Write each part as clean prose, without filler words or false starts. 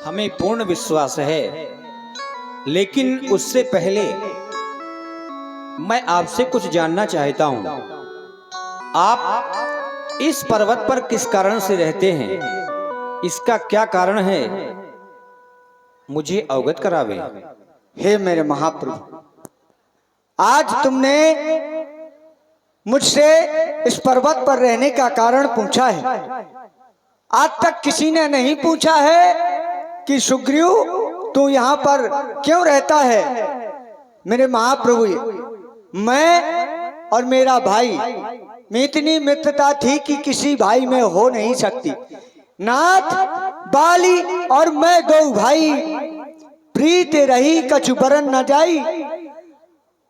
हमें पूर्ण विश्वास है, लेकिन उससे पहले मैं आपसे कुछ जानना चाहता हूं। आप इस पर्वत पर किस कारण से रहते हैं? इसका क्या कारण है, मुझे अवगत करावे। हे मेरे महाप्रभु, आज तुमने मुझसे इस पर्वत पर रहने का कारण पूछा है। आज तक किसी ने नहीं पूछा है कि सुग्रीव तू यहाँ पर क्यों रहता है। मेरे महाप्रभु, मैं और मेरा भाई में इतनी मित्रता थी कि किसी भाई में हो नहीं सकती। नाथ बाली और मैं दो भाई, प्रीत रही कछु बरन न जाई।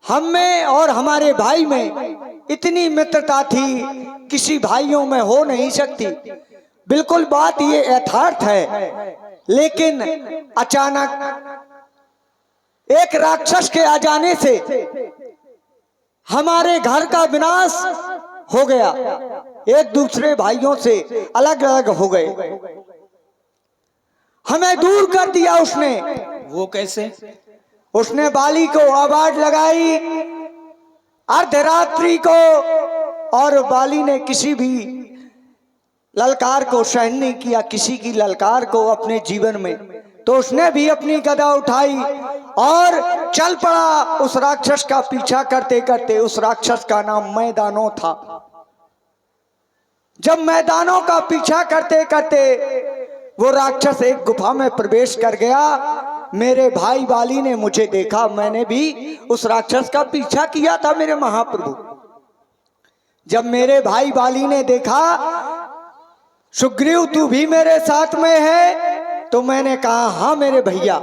हम में और हमारे भाई में इतनी मित्रता थी, किसी भाइयों में हो नहीं सकती। बिल्कुल बात ये यथार्थ है। लेकिन अचानक एक राक्षस के आ जाने से हमारे घर का विनाश हो गया। एक दूसरे भाइयों से अलग अलग हो गए, हमें दूर कर दिया उसने। वो कैसे? उसने बाली को आवाज लगाई अर्धरात्रि को, और बाली ने किसी भी ललकार को सहन नहीं किया, किसी की ललकार को अपने जीवन में। तो उसने भी अपनी गदा उठाई और चल पड़ा उस राक्षस का पीछा करते करते। उस राक्षस का नाम मैदानों था। जब मैदानों का पीछा करते करते वो राक्षस एक गुफा में प्रवेश कर गया, मेरे भाई बाली ने मुझे देखा। मैंने भी उस राक्षस का पीछा किया था मेरे महाप्रभु। जब मेरे भाई बाली ने देखा सुग्रीव तू भी मेरे साथ में है, तो मैंने कहा हाँ मेरे भैया,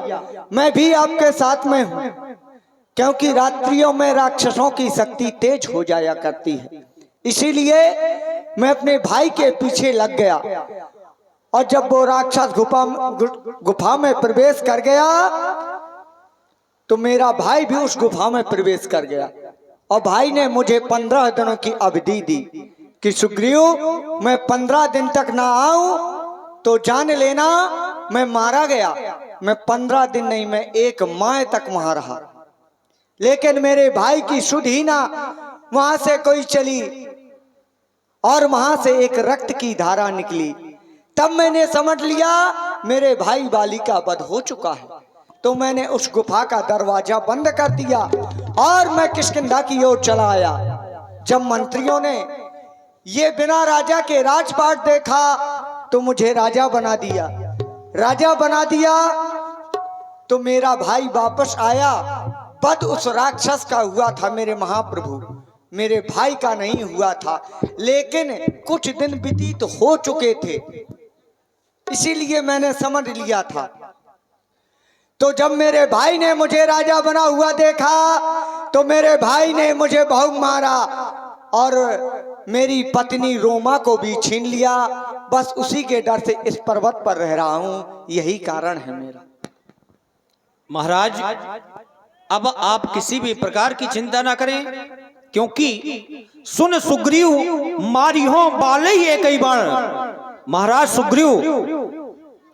मैं भी आपके साथ में हूं। क्योंकि रात्रियों में राक्षसों की शक्ति तेज हो जाया करती है, इसीलिए मैं अपने भाई के पीछे लग गया। और जब वो राक्षस गुफा में प्रवेश कर गया, तो मेरा भाई भी उस गुफा में प्रवेश कर गया। और भाई ने मुझे 15 दिनों की अवधि दी कि सुग्रीव मैं 15 दिन तक ना आऊं तो जान लेना मैं मारा गया। मैं 15 दिन नहीं, मैं 1 माह तक वहां रहा। लेकिन मेरे भाई की सुध ही ना वहां से कोई चली, और वहां से एक रक्त की धारा निकली। तब मैंने समझ लिया मेरे भाई बाली का वध हो चुका है। तो मैंने उस गुफा का दरवाजा बंद कर दिया और मैं किष्किंधा की ओर चला आया। जब मंत्रियों ने ये बिना राजा के राजपाट देखा तो मुझे राजा बना दिया। राजा बना दिया तो मेरा भाई वापस आया। वध उस राक्षस का हुआ था मेरे महाप्रभु, मेरे भाई का नहीं हुआ था। लेकिन कुछ दिन व्यतीत हो चुके थे, इसीलिए मैंने समझ लिया था। तो जब मेरे भाई ने मुझे राजा बना हुआ देखा तो मेरे भाई ने मुझे बहुत मारा और मेरी पत्नी रोमा को भी छीन लिया। बस उसी के डर से इस पर्वत पर रह रहा हूं, यही कारण है मेरा। महाराज, अब आप किसी भी प्रकार की चिंता ना करें, क्योंकि सुन सुग्रीव मारियो बाले ही एक ही बाण। महाराज सुग्रीव,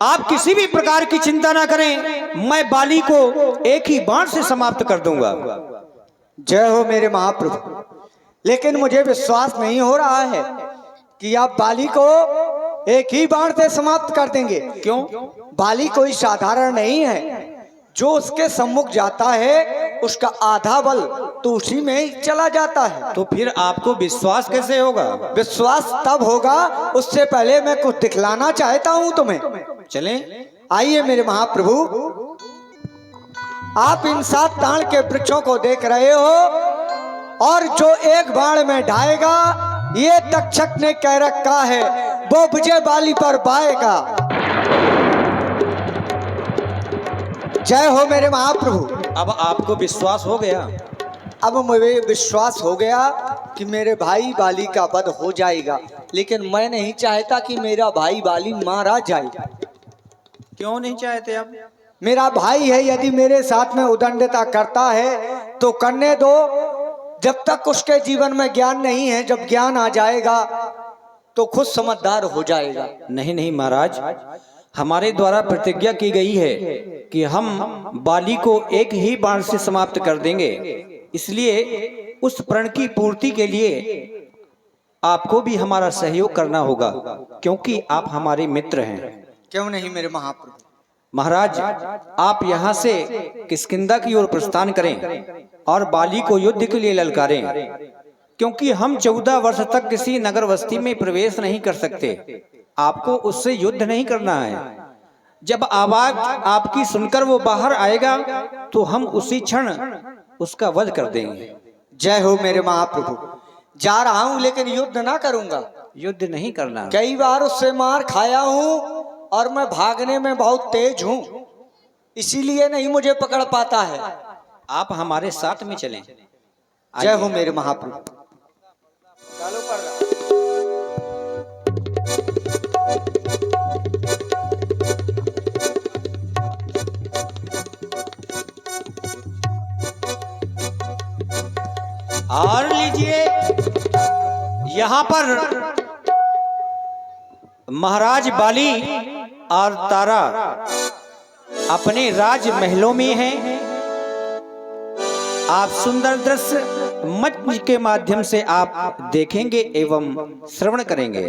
आप किसी भी प्रकार की चिंता ना करें, मैं बाली को एक ही बाण से समाप्त कर दूंगा। जय हो मेरे महाप्रभु। लेकिन मुझे विश्वास नहीं हो रहा है कि आप बाली को एक ही बाण से समाप्त कर देंगे। क्यों? बाली कोई साधारण नहीं है। जो उसके सम्मुख जाता है उसका आधा बल तो उसी में ही चला जाता है। तो फिर आपको विश्वास कैसे होगा? विश्वास तब होगा, उससे पहले मैं कुछ दिखलाना चाहता हूं तुम्हें। चलें? आइए मेरे महाप्रभु। आप इन 7 ताड़ के वृक्षों को देख रहे हो, और जो एक बाण में ढाएगा, ये तक्षक ने कह रखा है वो विजय बाली पर पाएगा। जय हो मेरे महाप्रभु। अब आपको विश्वास हो गया? अब मुझे विश्वास हो गया कि मेरे भाई बाली का वध हो जाएगा। लेकिन मैं नहीं चाहता कि मेरा भाई बाली मारा जाए। क्यों नहीं चाहते आप? मेरा भाई है, यदि मेरे साथ में उदंडता करता है तो करने दो। जब तक उसके जीवन में ज्ञान नहीं है, जब ज्ञान आ जाएगा तो खुद समझदार हो जाएगा। नहीं नहीं महाराज, हमारे द्वारा प्रतिज्ञा की गई है कि हम बाली को एक ही बाण से समाप्त कर देंगे, इसलिए उस प्रण की पूर्ति के लिए आपको भी हमारा सहयोग करना होगा, क्योंकि आप हमारे मित्र हैं। क्यों नहीं मेरे महाप्रभु। महाराज, आप यहाँ से किष्किंधा की ओर प्रस्थान करें और बाली को युद्ध के लिए ललकारें, क्योंकि हम 14 वर्ष तक किसी नगर बस्ती में प्रवेश नहीं कर सकते। आपको उससे युद्ध नहीं करना है। जब आवाज आपकी सुनकर वो बाहर आएगा तो हम उसी क्षण उसका वध कर देंगे। जय हो मेरे महाप्रभु। जा रहा हूँ लेकिन युद्ध ना करूंगा। युद्ध नहीं करना। कई बार उससे मार खाया हूँ और मैं भागने में बहुत तेज हूँ, इसीलिए नहीं मुझे पकड़ पाता है। आप हमारे साथ में चलें। जय हो मेरे महाप्रभु। चालू कर रहा। और लीजिए, यहाँ पर महाराज बाली और तारा अपने राज महलों में हैं। आप सुंदर दृश्य मंच के माध्यम से आप देखेंगे एवं श्रवण करेंगे।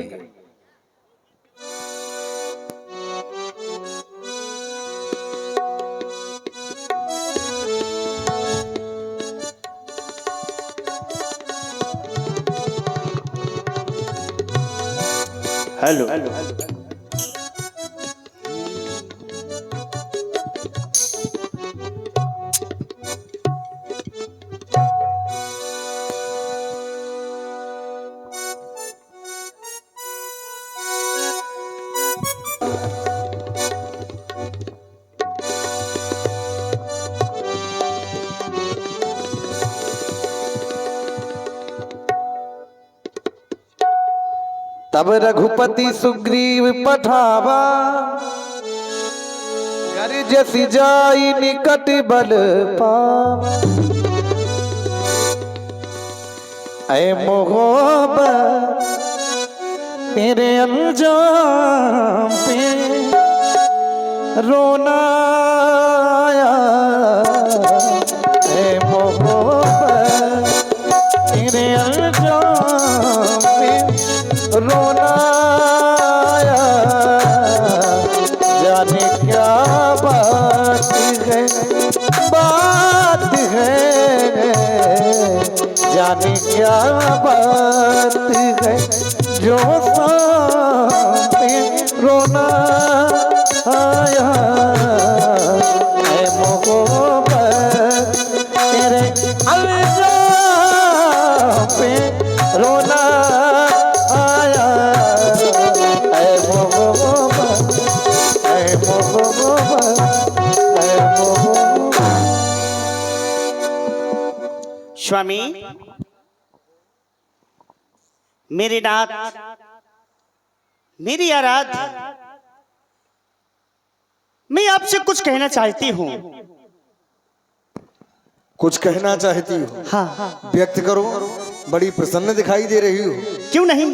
हेलो, तब रघुपति सुग्रीव पठावा, गर्जसि जाई निकट बल पावा। ऐ मोहब्बत तेरे अंजाम पे रोना आया। ऐ मोहब्बत तेरे अंजाम पे रोना आया। जाने क्या बात है, बात है, जाने क्या बात है, जो सामने रोना आया। ऐ मोहब्बत तेरे अंजाम पे रोना आया। ऐ मोहब्बत, ऐ मोहब्बत, ऐ मोहब्बत। स्वामी, मेरे नाथ, मेरी आराध्य, मैं आपसे कुछ कहना चाहती हूँ। कुछ कहना चाहती हो? हाँ, व्यक्त करो। बड़ी प्रसन्न दिखाई दे रही हो। क्यों नहीं,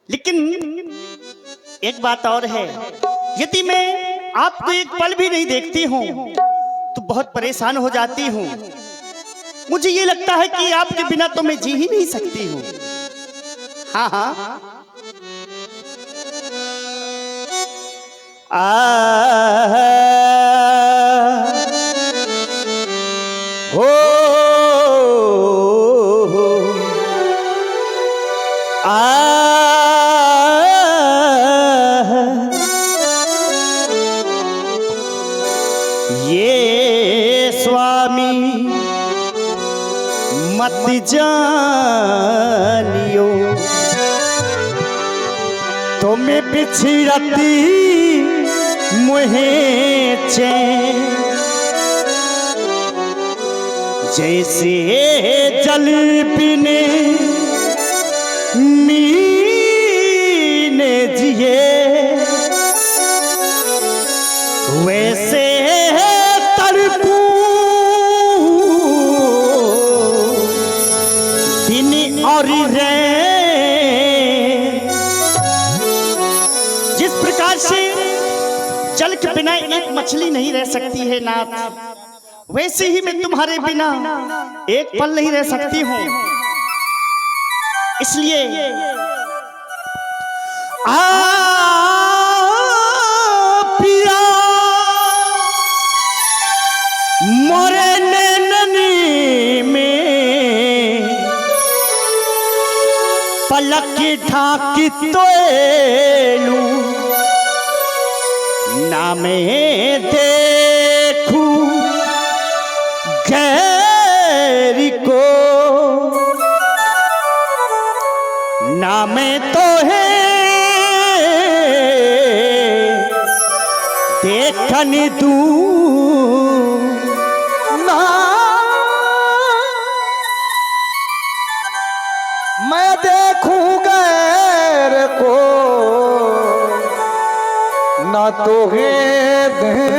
लेकिन एक बात और है, यदि मैं आपको एक पल भी नहीं देखती हूँ तो बहुत परेशान हो जाती हूँ। मुझे ये लगता है कि आपके बिना तो मैं जी ही नहीं सकती हूँ। हाँ हाँ, हो ये स्वामी मत जानियो, तुम्हें बिछड़ती मुहे चैन। जैसे जल बिने मीने जिए, वैसे तड़पूं दिन और रैन। जिस प्रकार से एक मछली नहीं रह सकती है नाथ, वैसे ही मैं तुम्हारे बिना एक पल नहीं रह सकती हूँ। इसलिए पिया मोरे नैननी में पलक ढाकी तोलू ना मैं देखूं गैरी को, ना मैं तो है देखन दूं ना मैं देखूं गैर को, ना तो है देखन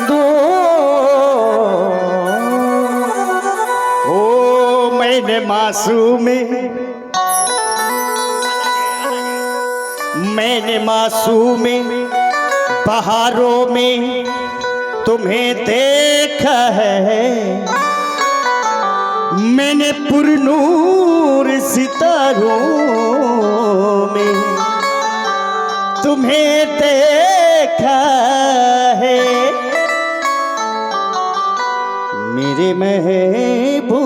दो। ओ मैंने मासूम बहारों में तुम्हें देखा है, मैंने पुरनूर सितारों में तुम्हें देखा है। मेरे महबूब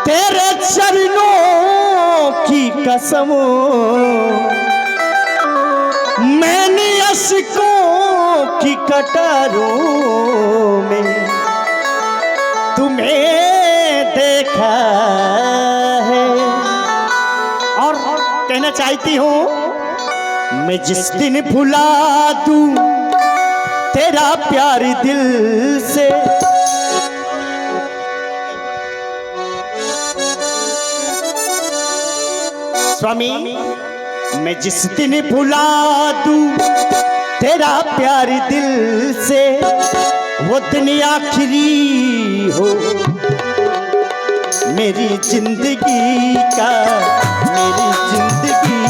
तेरे चरणों की कसम मैंने अश्कों की कटारों में तुम्हें देखा है। और कहना चाहती हूँ, मैं जिस दिन भुला दूं तेरा प्यार दिल से, स्वामी मैं जिस दिन भुला दूं तेरा प्यार दिल से, वो दिन आखिरी हो मेरी जिंदगी का, मेरी जिंदगी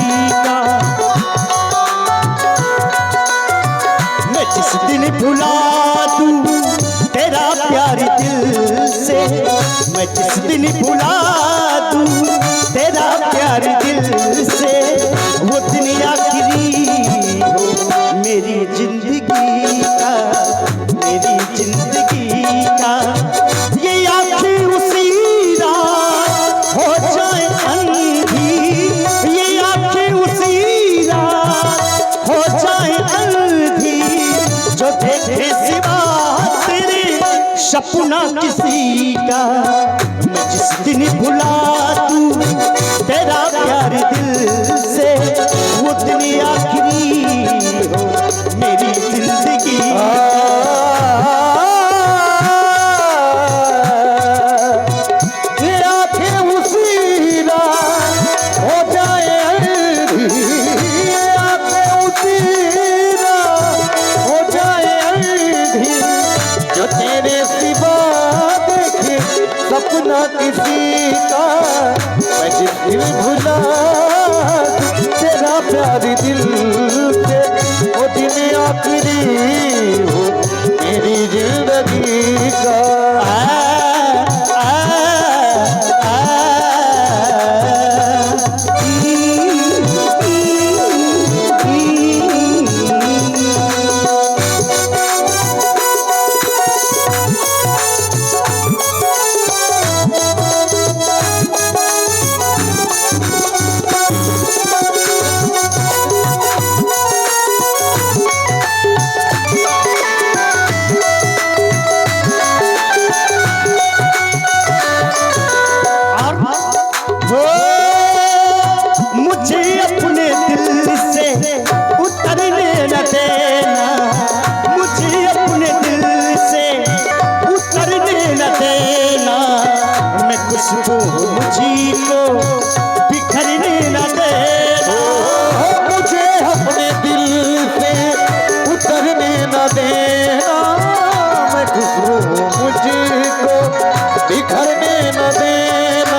का। मैं जिस दिन भुला दूं तेरा प्यार दिल से, मैं जिस दिन भुला दूं तेरा प्यार दिल से, वो दिन आखिरी हो मेरी जिंदगी का, मेरी जिंदगी का। ये आँखें उसी रात हो जाए अंधी, ये आँखें उसी रात हो जाए अंधी, जो देखे सिवा तेरे सपना किसी का। मैं जिस दिन भुला दूं तेरा प्यार दिल से, वो दिन आखिरी हो मेरी जिंदगी। ये आँखें उसी रात हो जाए अंधी, ये आँखें उसी रात हो जाए अंधी, जो तेरे सिवा देखे सपना किसी का। मैं जिस दिन भुला तेरा प्यार दिल से, वो दिन आखिरी हो मेरी जिंदगी का। बिखरने न देना,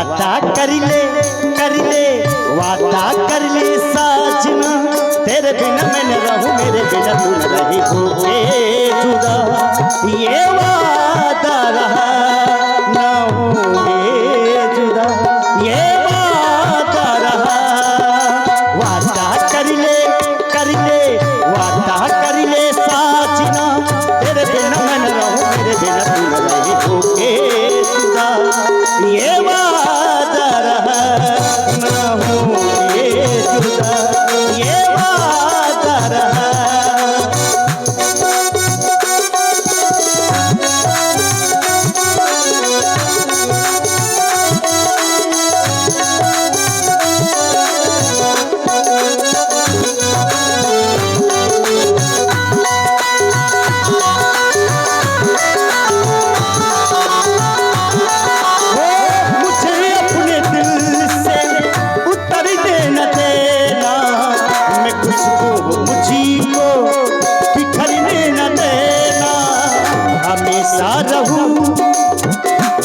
वादा कर ले वादा कर ले साजना, तेरे बिना मैं न रहूं, मेरे बिना तू न रही होके जुदा। ये वादा रहा ना होंगे जुदा, ये वादा रहा। वादा कर ले वादा कर ले साजना, तेरे बिना मैं न रहूं, मेरे बिना तू न रही होके जुदा। ये वादा रहा ना होंगे जुदा, ये वादा रहा।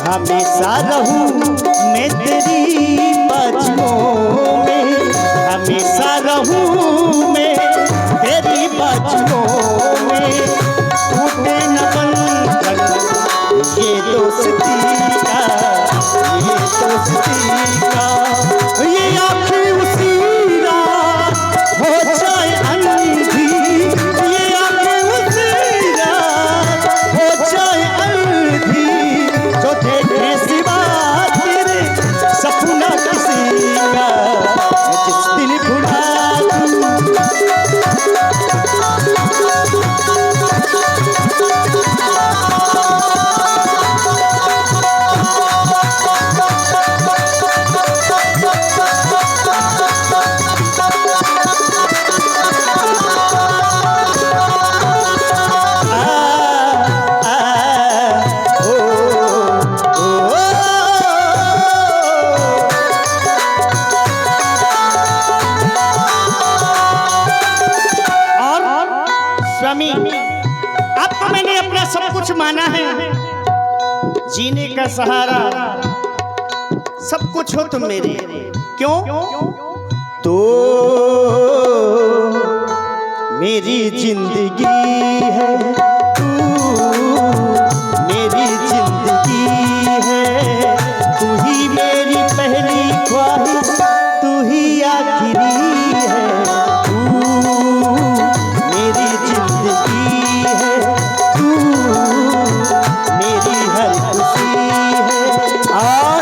हमेशा रहूं मैं तेरी बाजुओं में, हमेशा रहूं मैं तेरी बाजुओं में। टूटे न बंधन ये दोस्ती का, ये दोस्ती का। ये आँखें उसी रात हो जाए अंधी, ये आँखें उसी रात हो जाए अंधी, जो देखे सिवा तेरे सपना किसी का, जिस दिन भुला स्वामी, आपको मैंने अपना सब कुछ माना है, जीने का सहारा सब कुछ हो तुम मेरे। क्यों? तो मेरी जिंदगी है तू, मेरी जिंदगी है तू ही, मेरी पहली ख्वाहिश तू ही आखिरी है। तू मेरी जिंदगी है तू, मेरी हर खुशी है। और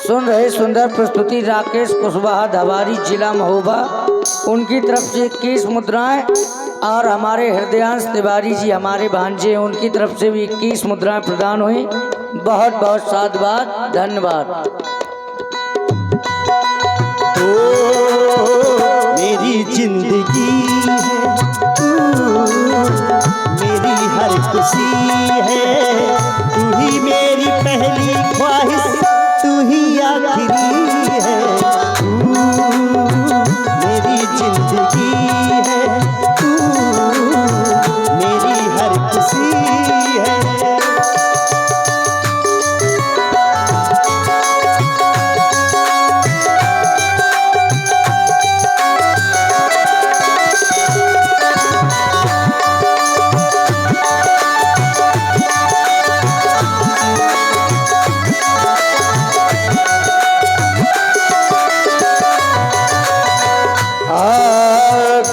सुन रहे सुंदर प्रस्तुति राकेश कुशवाहा धवारी, जिला महोबा। उनकी तरफ से 21 मुद्राएं, और हमारे हृदयांश तिवारी जी हमारे भांजे, उनकी तरफ से भी 21 मुद्राएं प्रदान हुई। बहुत बहुत साधुवाद, धन्यवाद। तो मेरी जिंदगी है तू, मेरी हर खुशी है तू ही, मेरी पहली ख्वाहिश तू ही आखिरी है। तू मेरी जिंदगी है तू, मेरी हर खुशी है।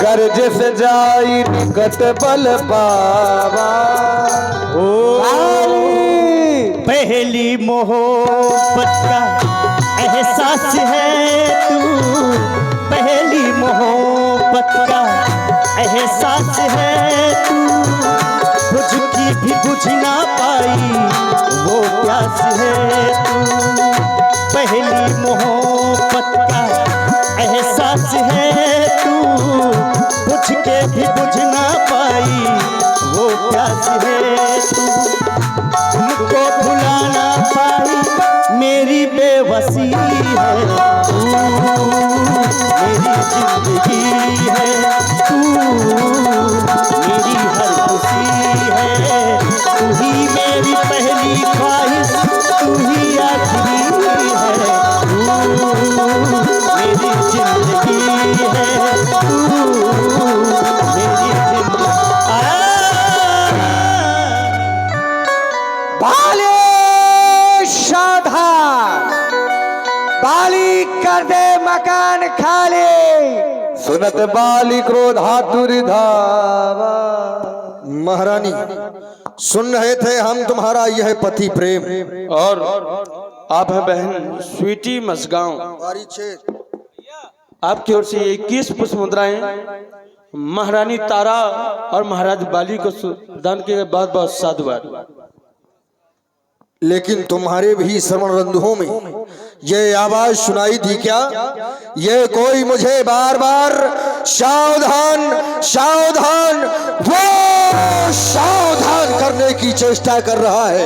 गर्ज से जाई निकट बल पावा, ओ पहली मोहब्बत का एहसास है तू, पहली मोहब्बत का एहसास है तू। बुझ की भी बुझ ना पाई वो प्यास है तू, पहली मोहब्बत का एहसास है तू। बुझ के भी बुझ ना पाई वो प्यास है तू। तुमको भुला ना पाई मेरी बेबसी है तू, मेरी जिंदगी है तू, मेरी हर खुशी है तू ही, मेरी पहली ख्वाहिश तू ही आखिरी है। सावधान, बाली कर दे मकान खाली। सुनत बाली क्रोधातुर धावा। महारानी, सुन रहे थे हम तुम्हारा यह पति प्रेम, और आप है बहन स्वीटी मसगांव। आपकी ओर से 21 पुष्प मुद्राएं महारानी तारा और महाराज बाली को दान के बहुत बहुत साधुवाद। लेकिन तुम्हारे भी श्रवण रंध्रों में ये आवाज सुनाई दी क्या? ये कोई मुझे बार बार सावधान सावधान वो सावधान करने की चेष्टा कर रहा है।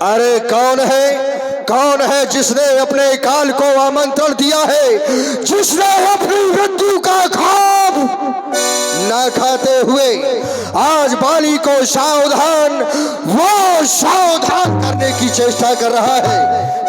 अरे कौन है जिसने अपने काल को आमंत्रण दिया है, जिसने अपनी मृत्यु का ख्वाब न खाते हुए आज बाली को सावधान वो सावधान करने की चेष्टा कर रहा है।